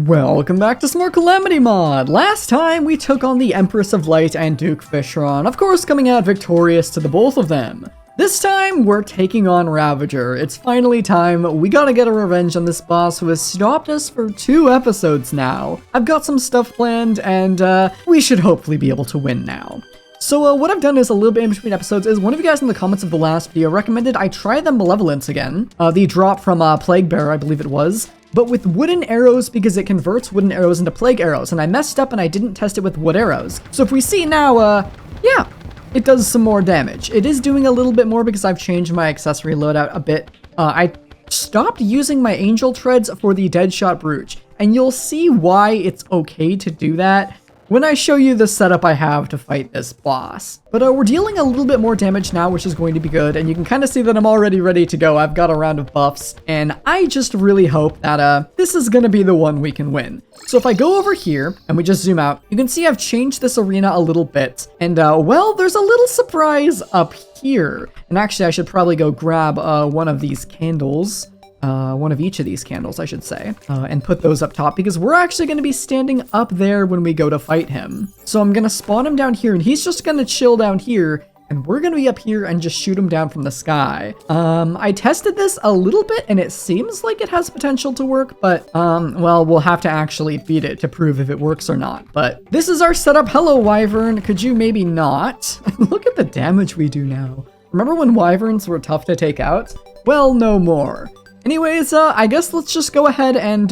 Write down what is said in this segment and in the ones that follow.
Welcome back to some more Calamity mod! Last time we took on the Empress of Light and Duke Fishron, of course coming out victorious to the both of them. This time we're taking on Ravager. It's finally time. We gotta get a revenge on this boss who has stopped us for 2 episodes now. I've got some stuff planned and we should hopefully be able to win now. So what I've done is a little bit in between episodes is one of you guys in the comments of the last video recommended I try the Malevolence again. The drop from Plague Bearer, I believe it was. But with wooden arrows because it converts wooden arrows into plague arrows, and I messed up and I didn't test it with wood arrows. So if we see now, yeah, it does some more damage. It is doing a little bit more because I've changed my accessory loadout a bit. I stopped using my angel treads for the Deadshot Brooch, and you'll see why it's okay to do that when I show you the setup I have to fight this boss. But we're dealing a little bit more damage now, which is going to be good, and you can kind of see that I'm already ready to go. I've got a round of buffs, and I just really hope that this is going to be the one we can win. So if I go over here, and we just zoom out, you can see I've changed this arena a little bit, and well, there's a little surprise up here. And actually, I should probably go grab one of these candles. One of each of these candles, I should say, and put those up top because we're actually going to be standing up there when we go to fight him. So I'm going to spawn him down here and he's just going to chill down here and we're going to be up here and just shoot him down from the sky. I tested this a little bit and it seems like it has potential to work, but well, we'll have to actually beat it to prove if it works or not. But this is our setup. Hello, Wyvern. Could you maybe not? Look at the damage we do now. Remember when Wyverns were tough to take out? Well, no more. Anyways, I guess let's just go ahead and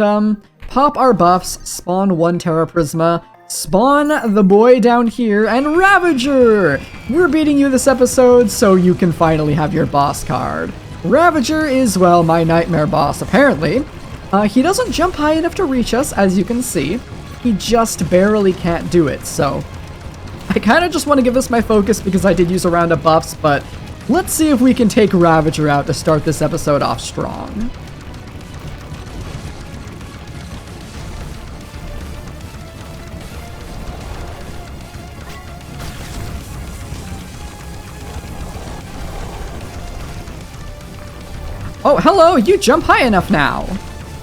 pop our buffs, spawn 1 Terra Prisma, spawn the boy down here, and Ravager! We're beating you this episode so you can finally have your boss card. Ravager is, well, my nightmare boss, apparently. He doesn't jump high enough to reach us, as you can see. He just barely can't do it, so I kind of just want to give this my focus because I did use a round of buffs, but let's see if we can take Ravager out to start this episode off strong. Oh, hello, you jump high enough now.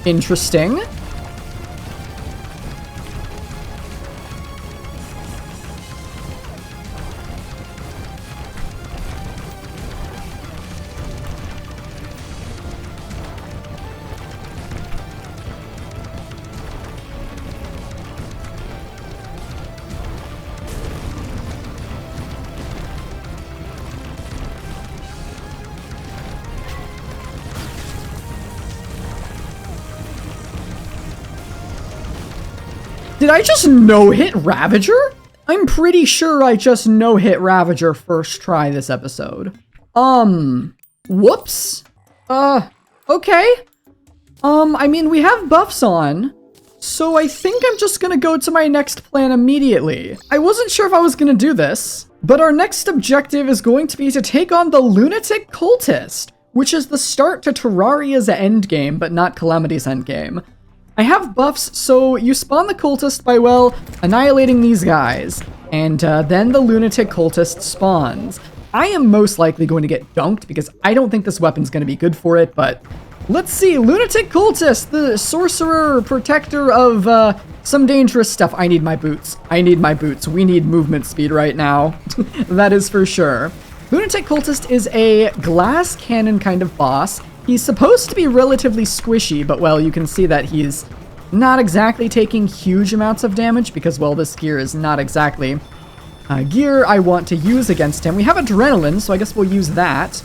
Interesting. Did I just no-hit Ravager? I'm pretty sure I just no-hit Ravager first try this episode. Whoops. Okay. I mean, we have buffs on, so I think I'm just gonna go to my next plan immediately. I wasn't sure if I was gonna do this, but our next objective is going to be to take on the lunatic cultist, which is the start to Terraria's endgame, but not Calamity's endgame. I have buffs, so you spawn the cultist by, well, annihilating these guys, and then the lunatic cultist spawns. I am most likely going to get dunked because I don't think this weapon's going to be good for it, but let's see. Lunatic cultist, the sorcerer, protector of some dangerous stuff. I need my boots. I need my boots. We need movement speed right now. That is for sure. Lunatic cultist is a glass cannon kind of boss. He's supposed to be relatively squishy, but well, you can see that he's not exactly taking huge amounts of damage because, well, this gear is not exactly gear I want to use against him. We have adrenaline, so I guess we'll use that.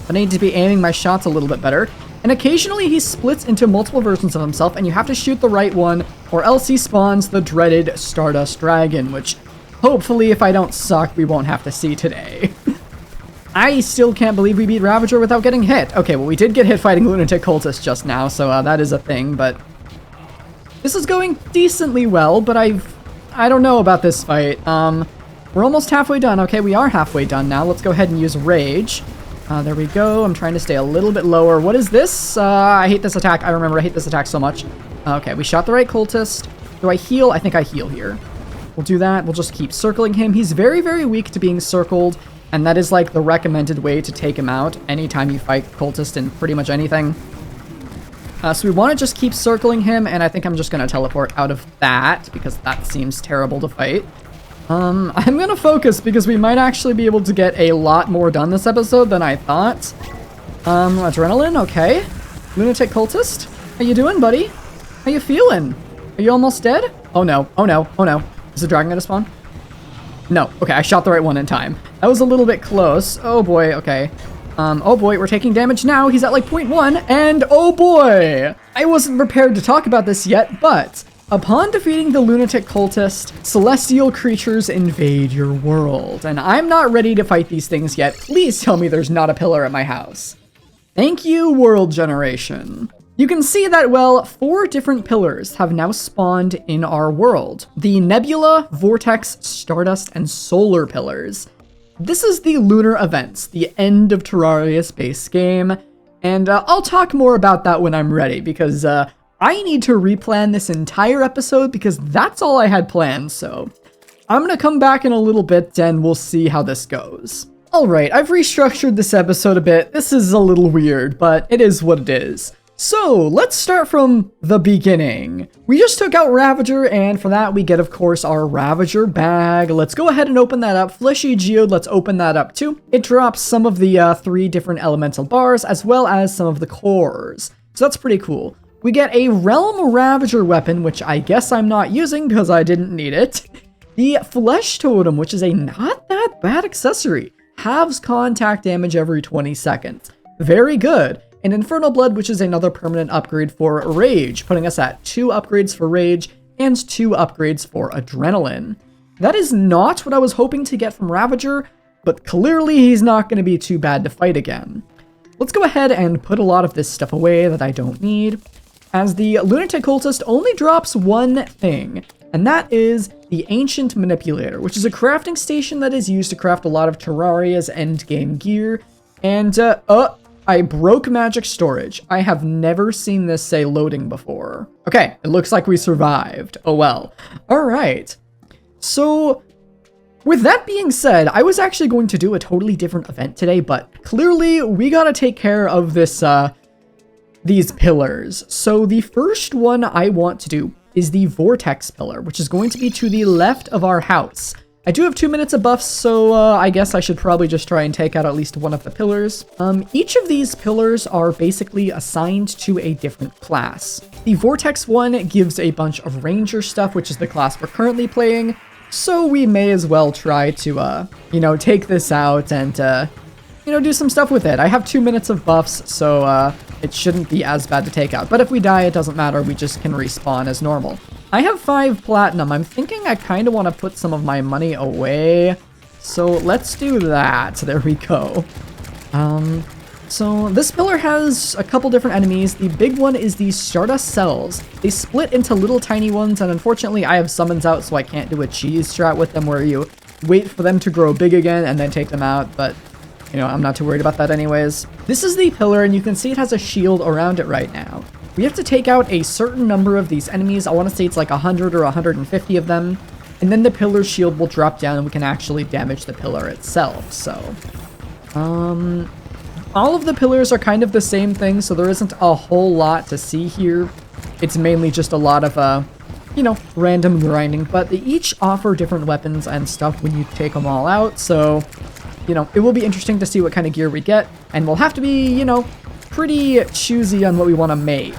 But I need to be aiming my shots a little bit better. And occasionally he splits into multiple versions of himself, and you have to shoot the right one, or else he spawns the dreaded Stardust Dragon, which hopefully, if I don't suck, we won't have to see today. I still can't believe we beat Ravager without getting hit. Okay, well, we did get hit fighting Lunatic Cultist just now, so that is a thing, but this is going decently well, but I don't know about this fight. We're almost halfway done. Okay, we are halfway done now. Let's go ahead and use Rage. There we go. I'm trying to stay a little bit lower. What is this? I hate this attack. I remember I hate this attack so much. Okay, we shot the right cultist. Do I heal? I think I heal here. We'll do that. We'll just keep circling him. He's very, very weak to being circled. And that is like the recommended way to take him out anytime you fight cultist in pretty much anything. So we want to just keep circling him, and I think I'm just going to teleport out of that, because that seems terrible to fight. I'm going to focus, because we might actually be able to get a lot more done this episode than I thought. Adrenaline, okay. Lunatic cultist, how you doing, buddy? How you feeling? Are you almost dead? Oh no, oh no, oh no. Is the dragon going to spawn? No, okay, I shot the right one in time. That was a little bit close. Oh boy, okay. Oh boy, we're taking damage now. He's at like 0.1, and oh boy! I wasn't prepared to talk about this yet, but upon defeating the lunatic cultist, celestial creatures invade your world, and I'm not ready to fight these things yet. Please tell me there's not a pillar at my house. Thank you, world generation. You can see that, well, 4 different pillars have now spawned in our world. The Nebula, Vortex, Stardust, and Solar pillars. This is the lunar events, the end of Terraria's base game, and I'll talk more about that when I'm ready, because I need to replan this entire episode, because that's all I had planned, so I'm gonna come back in a little bit and we'll see how this goes. Alright, I've restructured this episode a bit. This is a little weird, but it is what it is. So, let's start from the beginning. We just took out Ravager, and for that we get, of course, our Ravager bag. Let's go ahead and open that up. Fleshy Geode, let's open that up too. It drops some of the 3 different elemental bars, as well as some of the cores. So that's pretty cool. We get a Realm Ravager weapon, which I guess I'm not using because I didn't need it. The Flesh Totem, which is a not that bad accessory. Halves contact damage every 20 seconds. Very good. And Infernal Blood, which is another permanent upgrade for Rage, putting us at 2 upgrades for Rage and 2 upgrades for Adrenaline. That is not what I was hoping to get from Ravager, but clearly he's not going to be too bad to fight again. Let's go ahead and put a lot of this stuff away that I don't need, as the Lunatic Cultist only drops one thing, and that is the Ancient Manipulator, which is a crafting station that is used to craft a lot of Terraria's endgame gear, and I broke magic storage. I have never seen this say loading before. Okay, it looks like we survived. Oh well. Alright. So, with that being said, I was actually going to do a totally different event today, but clearly we gotta take care of this, these pillars. So the first one I want to do is the Vortex pillar, which is going to be to the left of our house. I do have 2 minutes of buffs, so I guess I should probably just try and take out at least one of the pillars. Each of these pillars are basically assigned to a different class. The Vortex one gives a bunch of Ranger stuff, which is the class we're currently playing, so we may as well try to, you know, take this out and, you know, do some stuff with it. I have 2 minutes of buffs, so it shouldn't be as bad to take out. But if we die, it doesn't matter, we just can respawn as normal. I have 5 platinum. I'm thinking I kind of want to put some of my money away. So let's do that. There we go. So this pillar has a couple different enemies. The big one is the Stardust cells. They split into little tiny ones, and unfortunately I have summons out, so I can't do a cheese strat with them where you wait for them to grow big again and then take them out, but you know, I'm not too worried about that anyways. This is the pillar, and you can see it has a shield around it right now. We have to take out a certain number of these enemies. I want to say it's like 100 or 150 of them. And then the pillar shield will drop down and we can actually damage the pillar itself. So, all of the pillars are kind of the same thing, so there isn't a whole lot to see here. It's mainly just a lot of, you know, random grinding. But they each offer different weapons and stuff when you take them all out. So, you know, it will be interesting to see what kind of gear we get. And we'll have to be, you know, pretty choosy on what we want to make.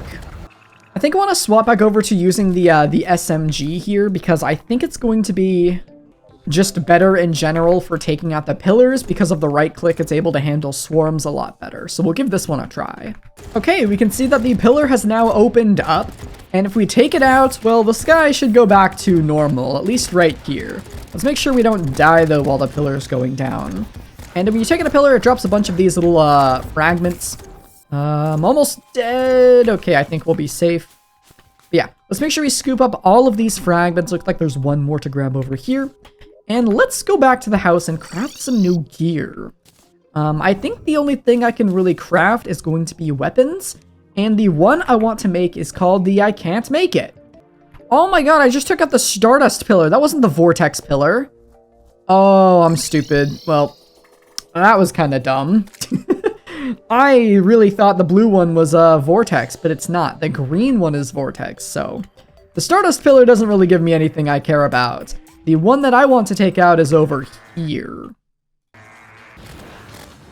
I think I want to swap back over to using the SMG here, because I think it's going to be just better in general for taking out the pillars. Because of the right click, it's able to handle swarms a lot better. So we'll give this one a try. Okay, we can see that the pillar has now opened up, and if we take it out, well, the sky should go back to normal, at least right here. Let's make sure we don't die though while the pillar is going down. And when you take out a pillar, it drops a bunch of these little fragments. I'm almost dead. Okay, I think we'll be safe. But yeah, let's make sure we scoop up all of these fragments. Looks like there's one more to grab over here. And let's go back to the house and craft some new gear. I think the only thing I can really craft is going to be weapons. And the one I want to make is called the I Can't Make It. Oh my god, I just took out the Stardust pillar. That wasn't the Vortex pillar. Oh, I'm stupid. Well, that was kind of dumb. I really thought the blue one was vortex, but it's not. The green one is vortex, so the Stardust pillar doesn't really give me anything I care about. The one that I want to take out is over here.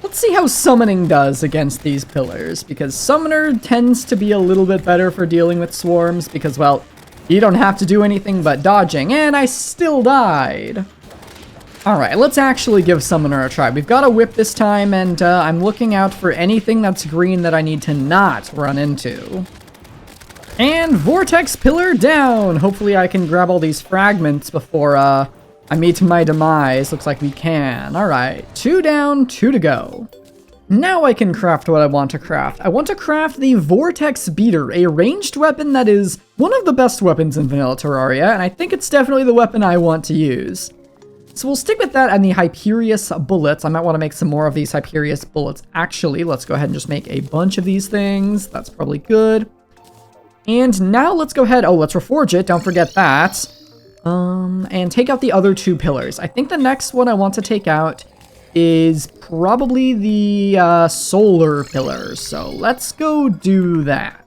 Let's see how summoning does against these pillars, because summoner tends to be a little bit better for dealing with swarms because, well, you don't have to do anything but dodging, and I still died. Alright, let's actually give summoner a try. We've got a whip this time, and I'm looking out for anything that's green that I need to not run into. And vortex pillar down! Hopefully I can grab all these fragments before I meet my demise. Looks like we can. Alright, 2 down, 2 to go. Now I can craft what I want to craft. I want to craft the Vortex Beater, a ranged weapon that is one of the best weapons in vanilla Terraria, and I think it's definitely the weapon I want to use. So we'll stick with that and the Hyperius bullets. I might want to make some more of these Hyperius bullets. Actually, let's go ahead and just make a bunch of these things. That's probably good. And now let's go ahead. Oh, let's reforge it. Don't forget that. And take out the other 2 pillars. I think the next one I want to take out is probably the solar pillar. So let's go do that.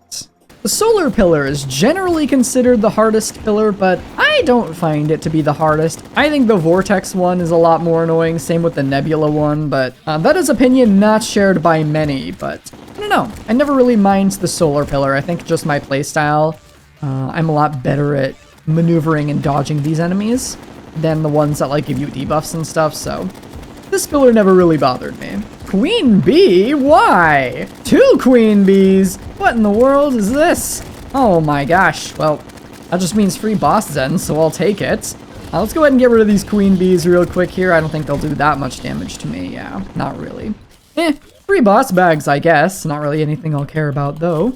The solar pillar is generally considered the hardest pillar, but I don't find it to be the hardest. I think the vortex one is a lot more annoying, same with the nebula one, but that is opinion not shared by many, but I don't know. I never really mind the solar pillar. I think just my playstyle, I'm a lot better at maneuvering and dodging these enemies than the ones that like give you debuffs and stuff, so this pillar never really bothered me. Queen bee? Why? 2 queen bees? What in the world is this? Oh my gosh. Well, that just means free boss zen, so I'll take it. Let's go ahead and get rid of these queen bees real quick here. I don't think they'll do that much damage to me. Yeah, not really. Free boss bags, I guess. Not really anything I'll care about, though.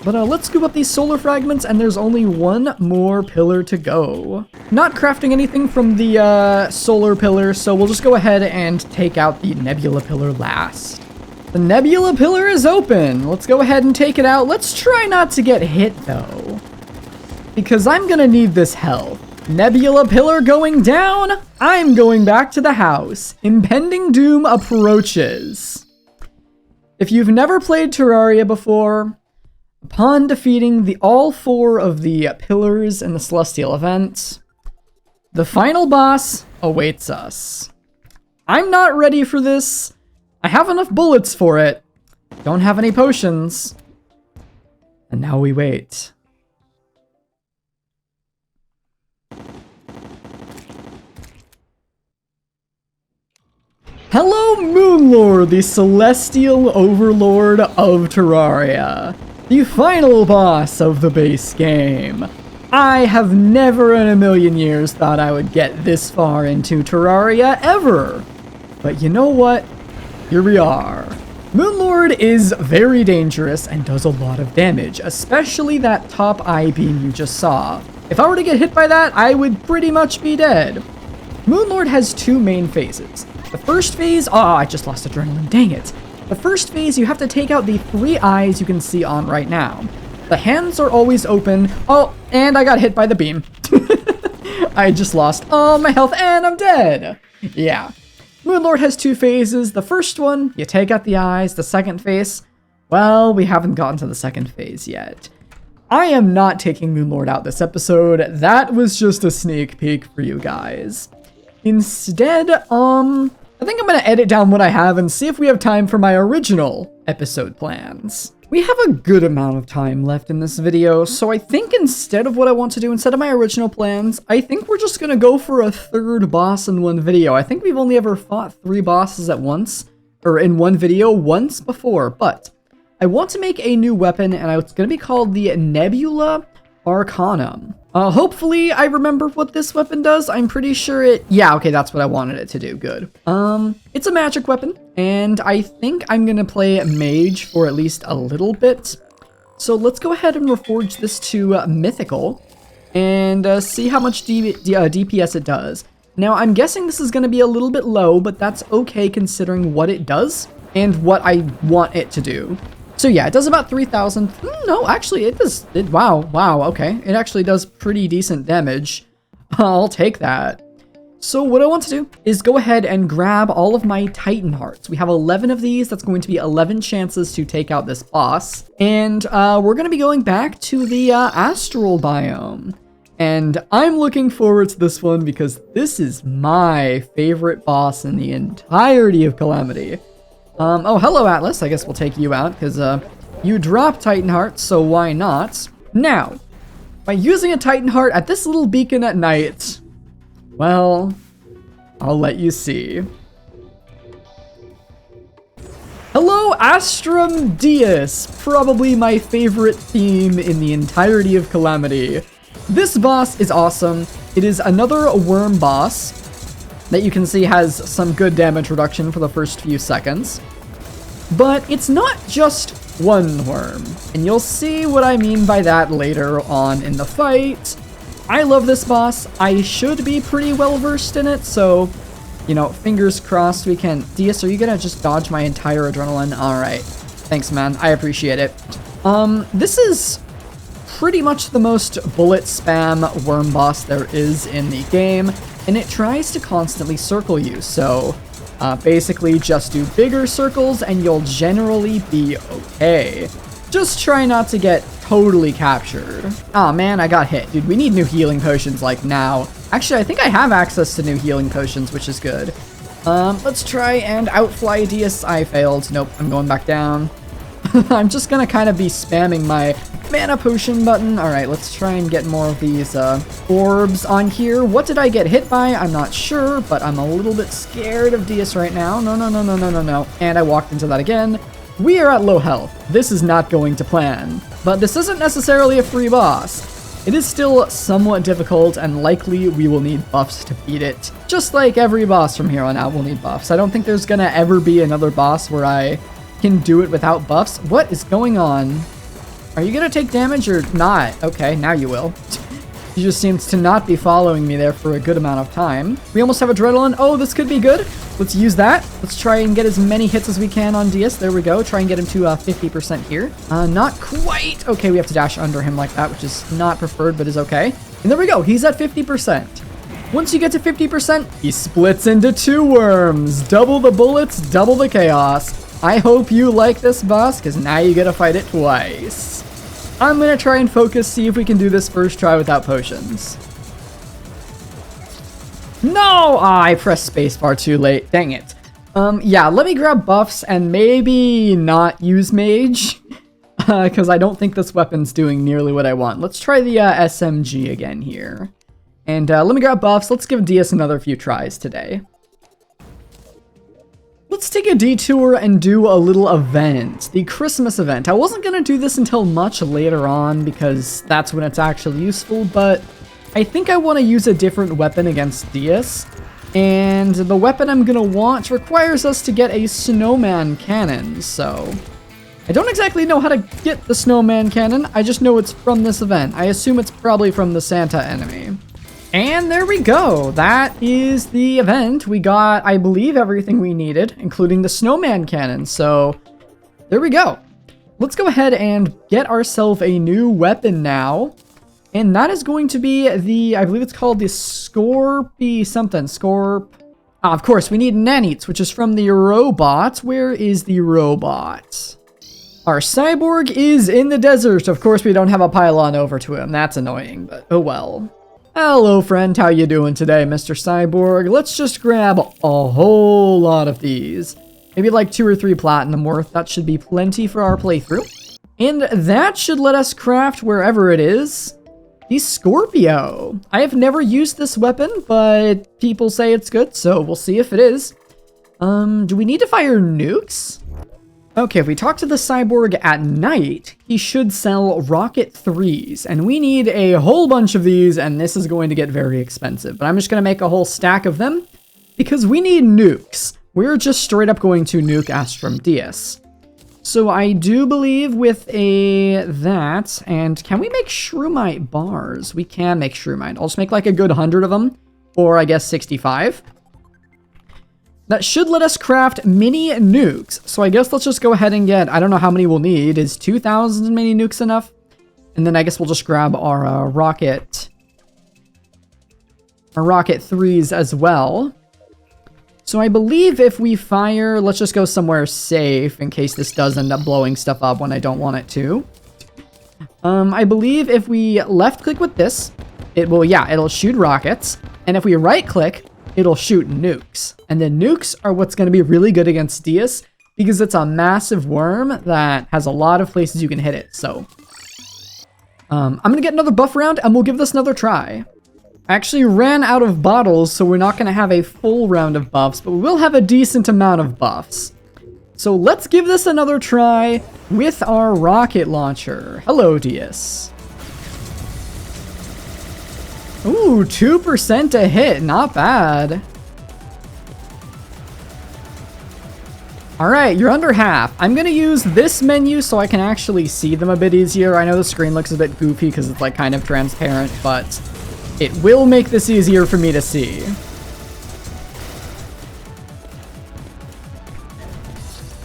But let's scoop up these solar fragments, and there's only 1 more pillar to go. Not crafting anything from the solar pillar, so we'll just go ahead and take out the nebula pillar last. The nebula pillar is open. Let's go ahead and take it out. Let's try not to get hit, though, because I'm gonna need this health. Nebula pillar going down. I'm going back to the house. Impending doom approaches. If you've never played Terraria before, upon defeating all 4 of the pillars in the Celestial event, the final boss awaits us. I'm not ready for this. I have enough bullets for it. Don't have any potions. And now we wait. Hello, Moonlord, the celestial overlord of Terraria. The final boss of the base game. I have never in a million years thought I would get this far into Terraria ever. But you know what? Here we are. Moonlord is very dangerous and does a lot of damage, especially that top eye beam you just saw. If I were to get hit by that, I would pretty much be dead. Moonlord has 2 main phases. The first phase, I just lost adrenaline, dang it. The first phase, you have to take out the 3 eyes you can see on right now. The hands are always open. Oh, and I got hit by the beam. I just lost all my health and I'm dead. Yeah. Moonlord has 2 phases. The first one, you take out the eyes. The second phase, well, we haven't gotten to the second phase yet. I am not taking Moonlord out this episode. That was just a sneak peek for you guys. Instead, I think I'm going to edit down what I have and see if we have time for my original episode plans. We have a good amount of time left in this video, so I think instead of what I want to do, instead of my original plans, I think we're just going to go for a 3rd boss in one video. I think we've only ever fought 3 bosses at once, or in one video once before, but I want to make a new weapon, and it's going to be called the Nebula Arcanum. Hopefully I remember what this weapon does. I'm pretty sure yeah, okay, that's what I wanted it to do. Good. It's a magic weapon, and I think I'm gonna play mage for at least a little bit. So let's go ahead and reforge this to mythical and see how much DPS it does. Now, I'm guessing this is gonna be a little bit low, but that's okay considering what it does and what I want it to do. So yeah, it does about 3,000. No, actually, it does. Wow, okay. It actually does pretty decent damage. I'll take that. So what I want to do is go ahead and grab all of my Titan Hearts. We have 11 of these. That's going to be 11 chances to take out this boss. And we're going to be going back to the astral biome. And I'm looking forward to this one because this is my favorite boss in the entirety of Calamity. Oh, hello, Atlas. I guess we'll take you out because you drop Titan Hearts, so why not? Now, by using a Titan Heart at this little beacon at night, well, I'll let you see. Hello, Astrom D, probably my favorite theme in the entirety of Calamity. This boss is awesome. It is another worm boss that you can see has some good damage reduction for the first few seconds. But it's not just one worm, and you'll see what I mean by that later on in the fight. I love this boss. I should be pretty well versed in it, so, you know, fingers crossed we can... DS, are you gonna just dodge my entire adrenaline? Alright. Thanks, man. I appreciate it. This is pretty much the most bullet spam worm boss there is in the game, and it tries to constantly circle you, so basically just do bigger circles and you'll generally be okay. Just try not to get totally captured. Aw, man, I got hit. Dude, we need new healing potions, like, now. Actually, I think I have access to new healing potions, which is good. Let's try and outfly DS. I failed. Nope, I'm going back down. I'm just gonna kind of be spamming my mana potion button. Alright, let's try and get more of these orbs on here. What did I get hit by? I'm not sure, but I'm a little bit scared of DS right now. No, no, no, no, no, no, no. And I walked into that again. We are at low health. This is not going to plan. But this isn't necessarily a free boss. It is still somewhat difficult, and likely we will need buffs to beat it. Just like every boss from here on out will need buffs. I don't think there's gonna ever be another boss where I can do it without buffs. What is going on? Are you gonna take damage or not? Okay, now you will. He just seems to not be following me there for a good amount of time. We almost have adrenaline. Oh, this could be good. Let's use that. Let's try and get as many hits as we can on DS. There we go. Try and get him to 50% here. Not quite. Okay, we have to dash under him like that, which is not preferred, but is okay. And there we go. He's at 50%. Once you get to 50%, he splits into 2 worms. Double the bullets, double the chaos. I hope you like this boss, because now you get to fight it twice. I'm going to try and focus, see if we can do this first try without potions. No! I pressed spacebar too late. Dang it. Yeah, let me grab buffs and maybe not use mage. Because I don't think this weapon's doing nearly what I want. Let's try the SMG again here. And let me grab buffs. Let's give DS another few tries today. Let's take a detour and do a little event, the Christmas event. I wasn't going to do this until much later on because that's when it's actually useful, but I think I want to use a different weapon against DS. And the weapon I'm going to want requires us to get a snowman cannon, so I don't exactly know how to get the snowman cannon. I just know it's from this event. I assume it's probably from the Santa enemy. And there we go. That is the event. We got, I believe, everything we needed, including the snowman cannon. So there we go. Let's go ahead and get ourselves a new weapon now. And that is going to be the, I believe it's called the Scorpy something. Of course, we need Nanites, which is from the robot. Where is the robot? Our cyborg is in the desert. Of course, we don't have a pylon over to him. That's annoying, but oh well. Hello, friend. How you doing today, Mr. Cyborg? Let's just grab a whole lot of these. Maybe like 2 or 3 platinum worth. That should be plenty for our playthrough. And that should let us craft wherever it is the Scorpio. I have never used this weapon, but people say it's good, so we'll see if it is. Do we need to fire nukes? Okay, if we talk to the cyborg at night, he should sell rocket 3s, and we need a whole bunch of these, and this is going to get very expensive, but I'm just going to make a whole stack of them, because we need nukes. We're just straight up going to nuke Astrom D. So I do believe with that, and can we make shroomite bars? We can make shroomite. I'll just make like a good 100 of them, or I guess 65. That should let us craft mini nukes. So I guess let's just go ahead and get, I don't know how many we'll need. Is 2,000 mini nukes enough? And then I guess we'll just grab our rocket our rocket 3s as well. So I believe if we fire, let's just go somewhere safe in case this does end up blowing stuff up when I don't want it to. I believe if we left click with this, it will, yeah, it'll shoot rockets. And if we right click, it'll shoot nukes. And then nukes are what's going to be really good against Dias because it's a massive worm that has a lot of places you can hit it. So I'm going to get another buff round and we'll give this another try. I actually ran out of bottles, so we're not going to have a full round of buffs, but we will have a decent amount of buffs. So let's give this another try with our rocket launcher. Hello, Dias. Ooh, 2% a hit. Not bad. Alright, you're under half. I'm going to use this menu so I can actually see them a bit easier. I know the screen looks a bit goofy because it's like kind of transparent, but it will make this easier for me to see.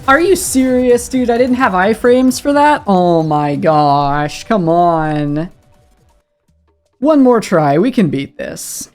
Are you serious, dude? I didn't have iframes for that? Oh my gosh, come on. One more try, we can beat this.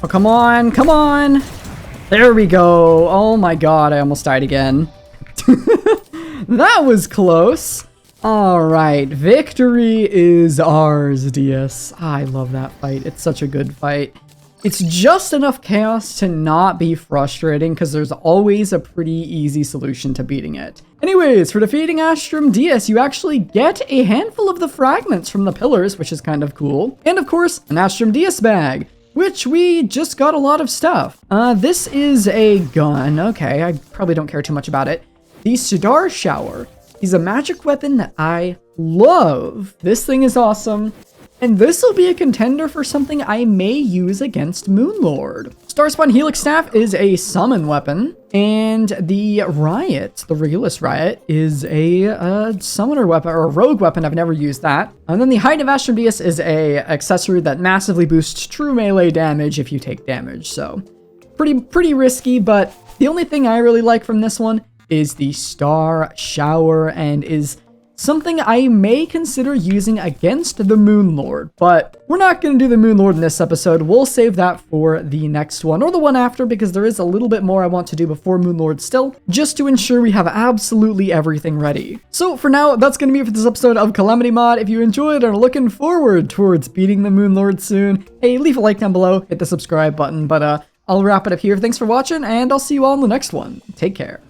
Oh, come on, come on. There we go. Oh my god, I almost died again. That was close. Alright, victory is ours, Dias. I love that fight. It's such a good fight. It's just enough chaos to not be frustrating because there's always a pretty easy solution to beating it. Anyways, for defeating Astrom D, you actually get a handful of the fragments from the pillars, which is kind of cool. And of course, an Astrom D bag, which we just got a lot of stuff. This is a gun. Okay, I probably don't care too much about it. The Star Shower is a magic weapon that I love. This thing is awesome. And this will be a contender for something I may use against Moonlord. Starspawn Helix Staff is a summon weapon, and the Riot, the Regulus Riot, is a summoner weapon, or a rogue weapon. I've never used that. And then the Height of Astramdas is a accessory that massively boosts true melee damage if you take damage. So pretty risky, but the only thing I really like from this one is the Star Shower, and is something I may consider using against the Moonlord, but we're not going to do the Moonlord in this episode. We'll save that for the next one, or the one after, because there is a little bit more I want to do before Moonlord still, just to ensure we have absolutely everything ready. So for now, that's going to be it for this episode of Calamity Mod. If you enjoyed and are looking forward towards beating the Moonlord soon, hey, leave a like down below, hit the subscribe button, but I'll wrap it up here. Thanks for watching, and I'll see you all in the next one. Take care.